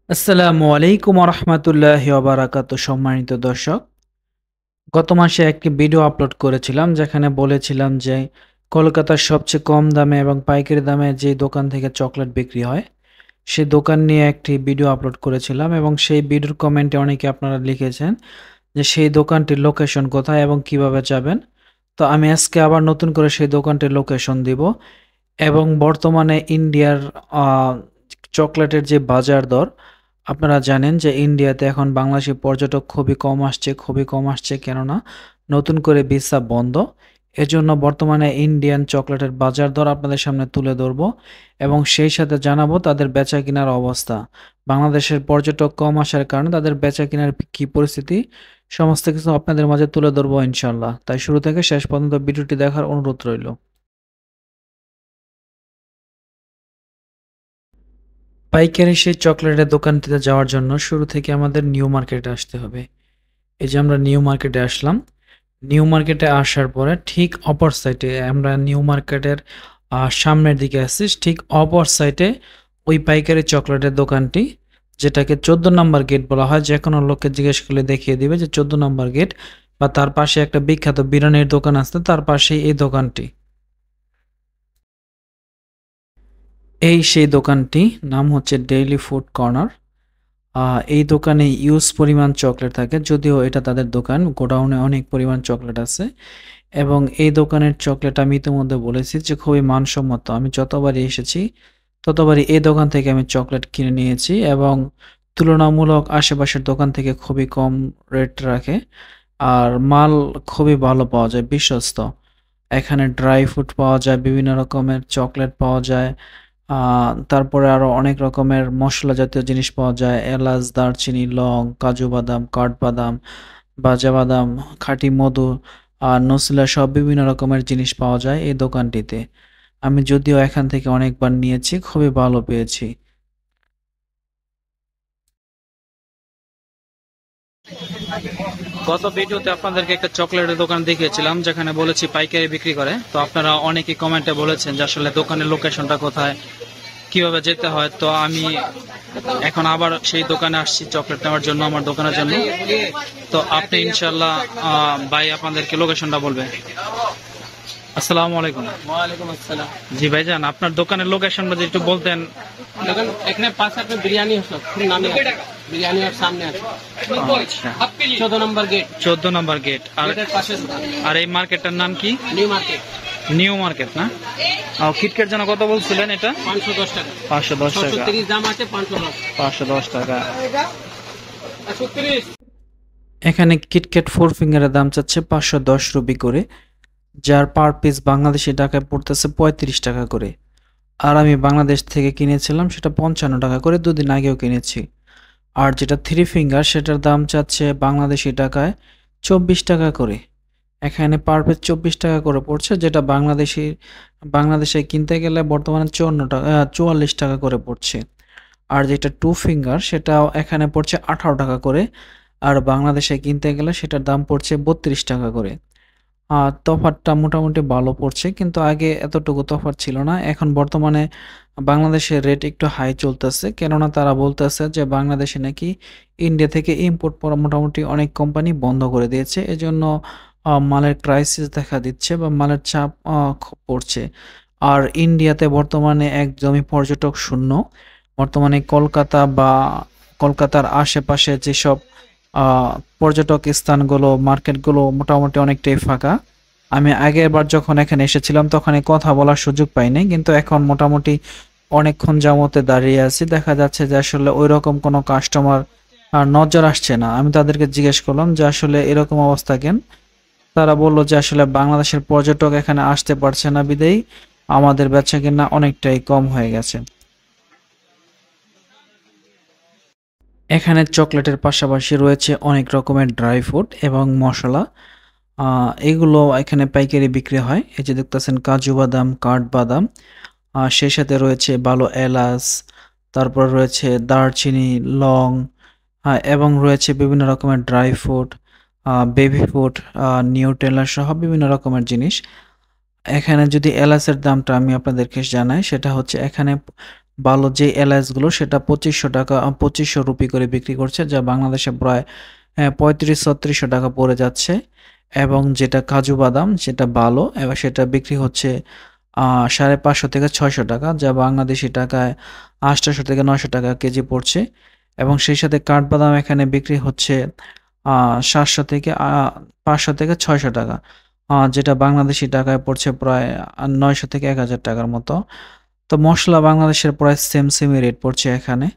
আসসালামু আলাইকুম রহমতুল্লাহি ওয়া সম্মানিত দর্শক, গত মাসে একটি ভিডিও আপলোড করেছিলাম যেখানে বলেছিলাম যে কলকাতার সবচেয়ে কম দামে এবং পাইকারি দামে যে দোকান থেকে চকলেট বিক্রি হয় সেই দোকান নিয়ে একটি ভিডিও আপলোড করেছিলাম এবং সেই ভিডিওর কমেন্টে অনেকে আপনারা লিখেছেন যে সেই দোকানটির লোকেশন কোথায় এবং কিভাবে যাবেন। তো আমি আজকে আবার নতুন করে সেই দোকানটির লোকেশন দিব এবং বর্তমানে ইন্ডিয়ার আহ, চকলেটের যে বাজার দর, আপনারা জানেন যে ইন্ডিয়াতে এখন বাংলাদেশি পর্যটক খুবই কম আসছে কেননা নতুন করে ভিসা বন্ধ। এজন্য বর্তমানে ইন্ডিয়ান চকলেটের বাজার দর আপনাদের সামনে তুলে ধরবো এবং সেই সাথে জানাবো তাদের বেচা কিনার অবস্থা। বাংলাদেশের পর্যটক কম আসার কারণে তাদের বেচা কিনার কি পরিস্থিতি, সমস্ত কিছু আপনাদের মাঝে তুলে ধরবো ইনশাল্লাহ। তাই শুরু থেকে শেষ পর্যন্ত ভিডিওটি দেখার অনুরোধ রইল। পাইকারি সেই চকলেটের দোকানটিতে যাওয়ার জন্য শুরু থেকে আমাদের নিউ মার্কেটে আসতে হবে। এই যে আমরা নিউ মার্কেটে আসলাম। নিউ মার্কেটে আসার পরে ঠিক অপর সাইডে আমরা নিউ মার্কেটের সামনের দিকে আসছি, ঠিক অপর সাইডে ওই পাইকারি চকলেটের দোকানটি, যেটাকে 14 নম্বর গেট বলা হয়। যে কোনো লোককে জিজ্ঞেস করলে দেখিয়ে দিবে যে 14 নম্বর গেট, বা তার পাশে একটা বিখ্যাত বিরিয়ানির দোকান আছে, তার পাশেই এই দোকানটি। এই সেই দোকানটি নাম হচ্ছে ডেইলি ফুড কর্নার। এই দোকানে ইউজ পরিমাণ চকলেট থাকে, যদিও এটা তাদের দোকান, গোডাউনে অনেক পরিমাণ চকলেট আছে এবং এই দোকানের চকলেট আমি ইতিমধ্যে বলেছি যে খুবই মানসম্মত। আমি যতবারই এসেছি ততবারই এই দোকান থেকে আমি চকলেট কিনে নিয়েছি এবং তুলনামূলক আশেপাশের দোকান থেকে খুবই কম রেট রাখে আর মাল খুবই ভালো পাওয়া যায়, বিশ্বস্ত। এখানে ড্রাই ফ্রুট পাওয়া যায়, বিভিন্ন রকমের চকলেট পাওয়া যায়, তারপরে আরো অনেক রকমের মসলা জাতীয় জিনিস পাওয়া যায়, এলাচ, দারচিনি, লং, কাজু বাদাম, কাঠবাদাম, বাজা বাদাম, খাঁটি মধু, নসিলা সব বিভিন্ন রকমের জিনিস পাওয়া যায় এই দোকানটিতে। আমি যদিও এখান থেকে অনেকবার নিয়েছি, খুবই ভালো পেয়েছি। গত ভিডিওতে আপনাদেরকে একটা চকলেটের দোকান দেখিয়েছিলাম যেখানে বলেছি পাইকারি বিক্রি করে। তো আপনারা অনেকেই কমেন্টে বলেছেন যে আসলে দোকানের লোকেশনটা কোথায়, কিভাবে যেতে হয়। তো আমি এখন আবার সেই দোকানে আসছি চকলেট নেওয়ার জন্য, আমার দোকানের জন্য। তো আপনি ইনশাল্লাহ ভাই আপনাদেরকে লোকেশনটা বলবেন। আসসালামু আলাইকুম। ওয়ালাইকুম আসসালাম। জি ভাইজান, আপনার দোকানের লোকেশনটা যদি একটু বলতেন। लेकिन এখানে পাশে একটা বিরিয়ানি আছে, খুব নামি আছে বিরিয়ানি, আর সামনে আছে আচ্ছা, 14 নম্বর গেট, 14 নম্বর গেট। আর গেটের পাশে দোকান, আর এই মার্কেটটার নাম কি? New market. নিউ মার্কেট না? কিটক্যাট যেন কত বলছিলেন এটা? 510 টাকা। 510 টাকা। 630 দাম আছে, 510। 510 টাকা। 36। এখানে কিটক্যাট 4 ফিঙ্গারের দাম চাচ্ছে 510 রুপি করে, যার পার পিস বাংলাদেশি টাকায় পড়তেছে 35 টাকা করে। আর আমি বাংলাদেশ থেকে কিনেছিলাম সেটা 55 টাকা করে, দুদিন আগেও কিনেছি। আর যেটা 3 ফিঙ্গার সেটার দাম চাচ্ছে বাংলাদেশি টাকায় 24 টাকা করে। এখানে পার পিস 24 টাকা করে পড়ছে, যেটা বাংলাদেশে কিনতে গেলে বর্তমানে 44 টাকা করে পড়ছে। আর যেটা 2 ফিঙ্গার সেটাও এখানে পড়ছে 18 টাকা করে, আর বাংলাদেশে কিনতে গেলে সেটার দাম পড়ছে 32 টাকা করে। তফাৎটা মোটামুটি ভালো পড়ছে, কিন্তু আগে এতটুকু তফাৎ ছিল না। এখন বর্তমানে বাংলাদেশের রেট একটু হাই চলতেছে, কেননা তারা বলতেছে যে বাংলাদেশে নাকি ইন্ডিয়া থেকে ইম্পোর্ট করা মোটামুটি অনেক কোম্পানি বন্ধ করে দিয়েছে। এজন্য মালের ক্রাইসিস দেখা দিচ্ছে বা মালের চাপ খুব পড়ছে। আর ইন্ডিয়াতে বর্তমানে একদমই পর্যটক শূন্য। বর্তমানে কলকাতা বা কলকাতার আশেপাশে যেসব আহ, পর্যটক স্থানগুলো, মার্কেটগুলো মোটামুটি অনেকটাই ফাঁকা। আমি আগের বার যখন এখানে এসেছিলাম তখন এই কথা বলার সুযোগ পাইনি, কিন্তু এখন মোটামুটি অনেকক্ষণ যাবতে দাঁড়িয়ে আছি, দেখা যাচ্ছে যে আসলে ওই রকম কোনো কাস্টমার আর নজর আসছে না। আমি তাদেরকে জিজ্ঞেস করলাম যে আসলে এরকম অবস্থা কেন। তারা বলল যে আসলে বাংলাদেশের পর্যটক এখানে আসতে পারছে না বিদেই আমাদের বেচাকেনা অনেকটাই কম হয়ে গেছে। এখানে চকলেটের পাশাপাশি রয়েছে অনেক রকমের ড্রাই ফ্রুট এবং মশলা। এগুলো এখানে পাইকারি বিক্রি হয়। এই যে দেখতেছেন কাজু বাদাম, কাঠবাদাম, সেই সাথে রয়েছে ভালো এলাচ, তারপর রয়েছে দারচিনি, লং, এবং রয়েছে বিভিন্ন রকমের dry fruit, baby food, Nutella সহ বিভিন্ন রকমের জিনিস। এখানে যদি এলাচের দামটা আমি আপনাদেরকে জানাই, সেটা হচ্ছে এখানে ভালো যে এলাচগুলো সেটা 2500 রুপি করে বিক্রি করছে, যা বাংলাদেশে প্রায় 35-3600 টাকা পড়ে যাচ্ছে। এবং যেটা কাজু বাদাম সেটা ভালো এবং সেটা বিক্রি হচ্ছে 550 থেকে 600 টাকা, যা বাংলাদেশি টাকায় 800 থেকে 900 টাকা কেজি পড়ছে। এবং সেই সাথে কাঠবাদাম এখানে বিক্রি হচ্ছে 700 থেকে 500 থেকে 600 টাকা, যেটা বাংলাদেশি টাকায় পড়ছে প্রায় 900 থেকে 1000 টাকার মতো। তো মসলা বাংলাদেশের প্রায় সেমই রেট পড়ছে এখানে।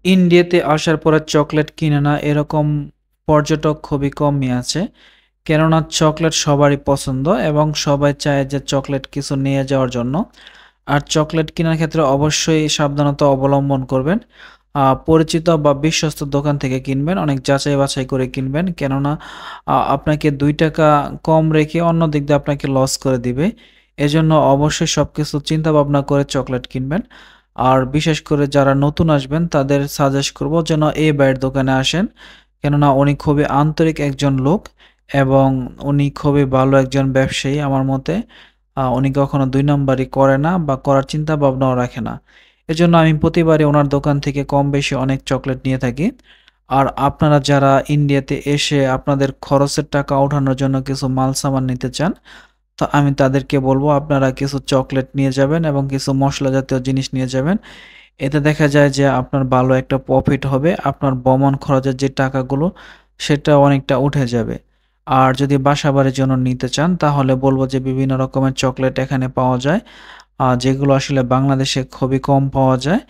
ইন্ডিয়াতে আসার পরে চকলেট কিনে না এরকম পর্যটক খুবই কমই আছে, কেননা চকলেট সবারই পছন্দ এবং সবাই চায় যে চকলেট কিছু নিয়ে যাওয়ার জন্য। আর চকলেট কেনার ক্ষেত্রে অবশ্যই সাবধানতা অবলম্বন করবেন। পরিচিত বা বিশ্বস্ত দোকান থেকে কিনবেন, অনেক যাচাই বাছাই করে কিনবেন, কেননা আপনাকে 2 টাকা কম রেখে অন্য দিক দিয়ে আপনাকে লস করে দিবে। এজন্য অবশ্যই সবকিছু চিন্তা ভাবনা করে চকলেট কিনবেন। আর বিশেষ করে যারা নতুন আসবেন তাদের সাজেস্ট করব যেন এই ভাইয়ের দোকানে আসেন, কেননা উনি খুবই আন্তরিক একজন লোক এবং উনি খুবই ভালো একজন ব্যবসায়ী আমার মতে। উনি কখনো 2 নাম্বারি করে না বা করার চিন্তা ভাবনাও রাখে না। এজন্য আমি প্রতিবারই উনার দোকান থেকে কম বেশি অনেক চকলেট নিয়ে থাকি। আর আপনারা যারা ইন্ডিয়াতে এসে আপনাদের খরচের টাকা ওঠানোর জন্য কিছু মাল সামান নিতে চান, তো আমি তাদেরকে বলব আপনারা কিছু চকলেট নিয়ে যাবেন এবং কিছু মসলা জাতীয় জিনিস নিয়ে যাবেন। এতে দেখা যায় যে আপনার ভালো একটা প্রফিট হবে। আপনার ভ্রমণ খরচের যে টাকাগুলো সেটা অনেকটা উঠে যাবে। আর যদি বাসাবাড়ির জন্য নিতে চান তাহলে বলব যে বিভিন্ন রকমের চকলেট এখানে পাওয়া যায়, যেগুলো আসলে বাংলাদেশে খুবই কম পাওয়া যায়।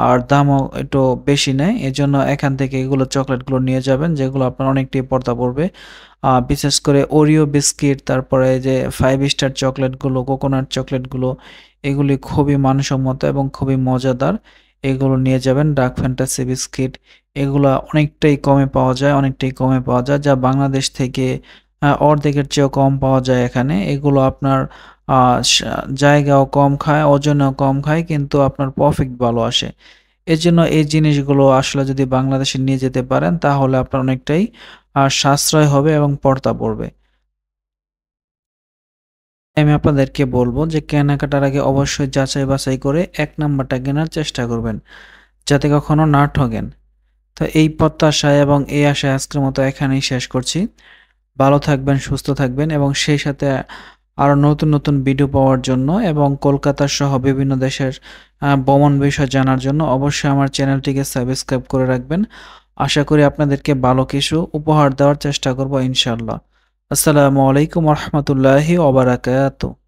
আর দামও একটু বেশি নেয়। এজন্য এখান থেকে এগুলো চকলেটগুলো নিয়ে যাবেন, যেগুলো আপনার অনেকটাই পড়তা পড়বে। বিশেষ করে ওরিও বিস্কিট, তারপরে এই যে 5 স্টার চকলেটগুলো, কোকোনাট চকলেটগুলো, এগুলি খুবই মানসম্মত এবং খুবই মজাদার। এগুলো নিয়ে যাবেন। ডার্ক ফ্যান্টাসি বিস্কিট, এগুলা অনেকটাই কমে পাওয়া যায়, অনেকটাই কমে পাওয়া যায়, যা বাংলাদেশ থেকে অর্ধেকের চেয়েও কম পাওয়া যায় এখানে। এগুলো আপনার আ সা জায়গাও কম খায়, ওজনও কম খায়, কিন্তু আপনার প্রফিট ভালো আসে। এজন্য এই জিনিসগুলো আসলে যদি বাংলাদেশে নিয়ে যেতে পারেন তাহলে আপনার অনেকটাই সাশ্রয় হবে এবং পড়তা পড়বে। আমি আপনাদেরকে বলব যে কেনাকাটার আগে অবশ্যই যাচাই বাছাই করে ১ নাম্বারটা কেনার চেষ্টা করবেন, যাতে কখনো না ঠগেন। তো এই প্রত্যাশায় এবং এই আশায় আজকের মতো এখানেই শেষ করছি। ভালো থাকবেন, সুস্থ থাকবেন এবং সেই সাথে আরো নতুন ভিডিও পাওয়ার জন্য এবং কলকাতা সহ বিভিন্ন দেশের ভ্রমণ বিষয় জানার জন্য অবশ্যই আমার চ্যানেলটিকে সাবস্ক্রাইব করে রাখবেন। আশা করি আপনাদেরকে ভালো কিছু উপহার দেওয়ার চেষ্টা করব ইনশাআল্লাহ। আসসালামু আলাইকুম ওয়া রাহমাতুল্লাহি ওয়া বারাকাতুহু।